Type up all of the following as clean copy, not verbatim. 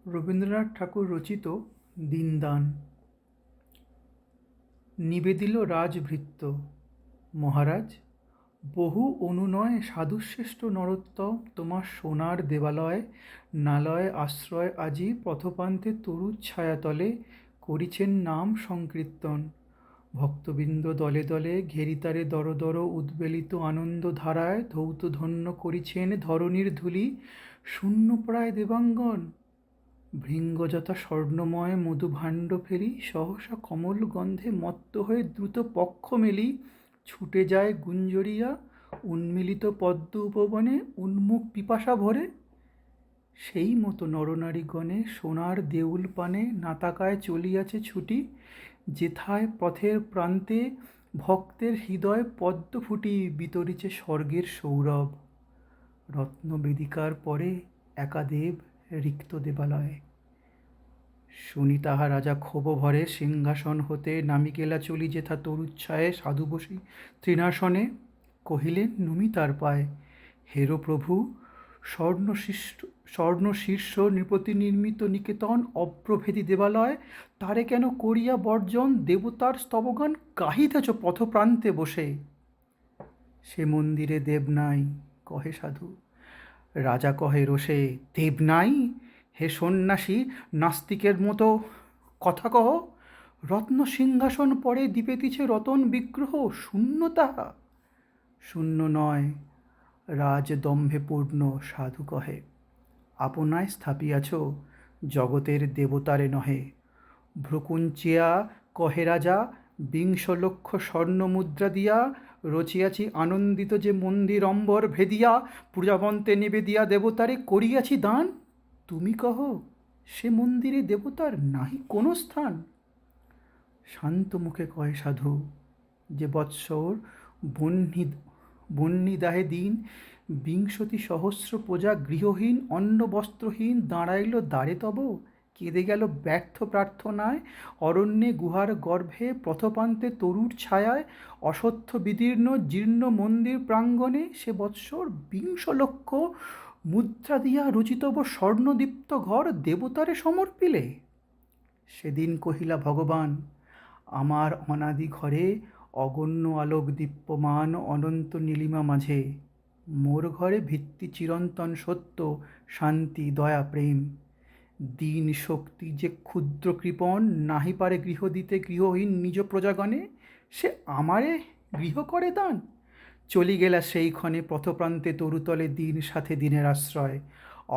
রবীন্দ্রনাথ ঠাকুর রচিত দীনদান। নিবেদিল রাজভৃত্য। মহারাজ, বহু অনুনয় সাধুশ্রেষ্ঠ নরোত্তম তোমার সোনার দেবালয় নালয় আশ্রয় আজি পথপ্রান্তে তরুর ছায়াতলে করিছেন নাম সংকীর্তন। ভক্তবৃন্দ দলে দলে ঘেরিতারে দর দর উদ্বেলিত আনন্দ ধারায় ধৌত ধন্য করিছেন ধরণীর ধূলি শূন্যপ্রায় দেবাঙ্গন। ভৃঙ্গযথা স্বর্ণময় মধুভাণ্ড ফেরি সহসা কমল গন্ধে মত্ত হয়ে দ্রুত পক্ষ মেলি ছুটে যায় গুঞ্জরিয়া উন্মিলিত পদ্ম উপবনে উন্মুখ পিপাসা ভরে। সেই মতো নরনারীগণে সোনার দেউল পানে নাতাকায় চলিয়াছে ছুটি, যেথায় পথের প্রান্তে ভক্তের হৃদয় পদ্ম ফুটি বিতরিছে স্বর্গের সৌরভ। রত্নবেদিকার পরে একাদেব রিক্ত দেবালয়। শুনি তাহা রাজা ক্ষোভ ভরে সিংহাসন হতে নামি গেলা চলি যেথা তরুচ্ছায়ে সাধু বসি তৃণাসনে। কহিলেন নমিতার পায়, হেরো প্রভু, স্বর্ণ শীর্ষ নৃপতি নির্মিত নিকেতন অব্রভেদী দেবালয়, তারে কেন করিয়া বর্জন দেবতার স্তবগান গাহিতেছ পথপ্রান্তে বসে। সে মন্দিরে দেব নাই, কহে সাধু। রাজা কহে রোষে, দেব নাই? হে সন্ন্যাসী, নাস্তিকের মতো কথা কহ। রত্ন সিংহাসন পরে দীপেতিছে রতন বিগ্রহ, শূন্য তাহা? শূন্য নয়, রাজদম্ভে পূর্ণ। সাধু কহে, আপনায় স্থাপিয়াছ জগতের দেবতারে নহে। ভ্রুকুঞ্চিয়া কহে রাজা, ২০ লক্ষ স্বর্ণ মুদ্রা দিয়া রচিয়াছি আনন্দিত যে মন্দির অম্বর ভেদিয়া পূজাবন্তে নিবেদিয়া দেবতারে করিয়াছি দান। তুমি কহ সে মন্দিরে দেবতার নাহি কোনো স্থান। শান্ত মুখে কহে সাধু, যে বৎসর বহ্নিদাহে দিন ২০ সহস্র প্রজা গৃহহীন অন্ন বস্ত্রহীন দাঁড়াইল দ্বারে তব, কেঁদে গেল ব্যর্থ প্রার্থনায় অরণ্যে গুহার গর্ভে পথপ্রান্তে তরুর ছায়ায় অসত্য বিদীর্ণ জীর্ণ মন্দির প্রাঙ্গণে সে বৎসর ২০ লক্ষ মুদ্রা দিয়া রচিতব স্বর্ণদীপ্ত ঘর দেবতারে সমর্পিলে। সেদিন কহিলা ভগবান, আমার অনাদি ঘরে অগণ্য আলোক দীপ্যমান অনন্ত নীলিমা মাঝে। মোর ঘরে ভিত্তি চিরন্তন সত্য শান্তি দয়া প্রেম। দীন শক্তি যে ক্ষুদ্র কৃপণ নাহি পারে গৃহ দিতে গৃহহীন নিজ প্রজাগণে, সে আমারে গৃহ করে দান। চলি গেলা সেই ক্ষণে পথপ্রান্তে তরুতলে দিন সাথে দিনের আশ্রয়।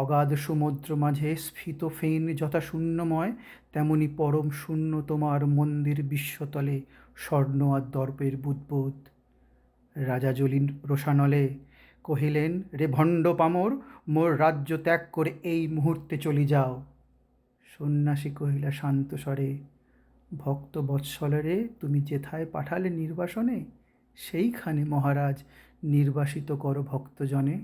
অগাধ সমুদ্র মাঝে স্ফীত ফেন যথা শূন্যময়, তেমনি পরম শূন্য তোমার মন্দির বিশ্বতলে স্বর্ণ আর দর্পের বুদ্বুদ। রাজা জ্বলিন রোষানলে, কহিলেন রে ভণ্ড পামর, মোর রাজ্য ত্যাগ করে এই মুহূর্তে চলি যাও। সন্ন্যাসী কহিলা শান্ত স্বরে, ভক্ত বৎসলরে তুমি যেথায় পাঠালে নির্বাসনে, সেইখানে মহারাজ নির্বাসিত করো ভক্তজনে।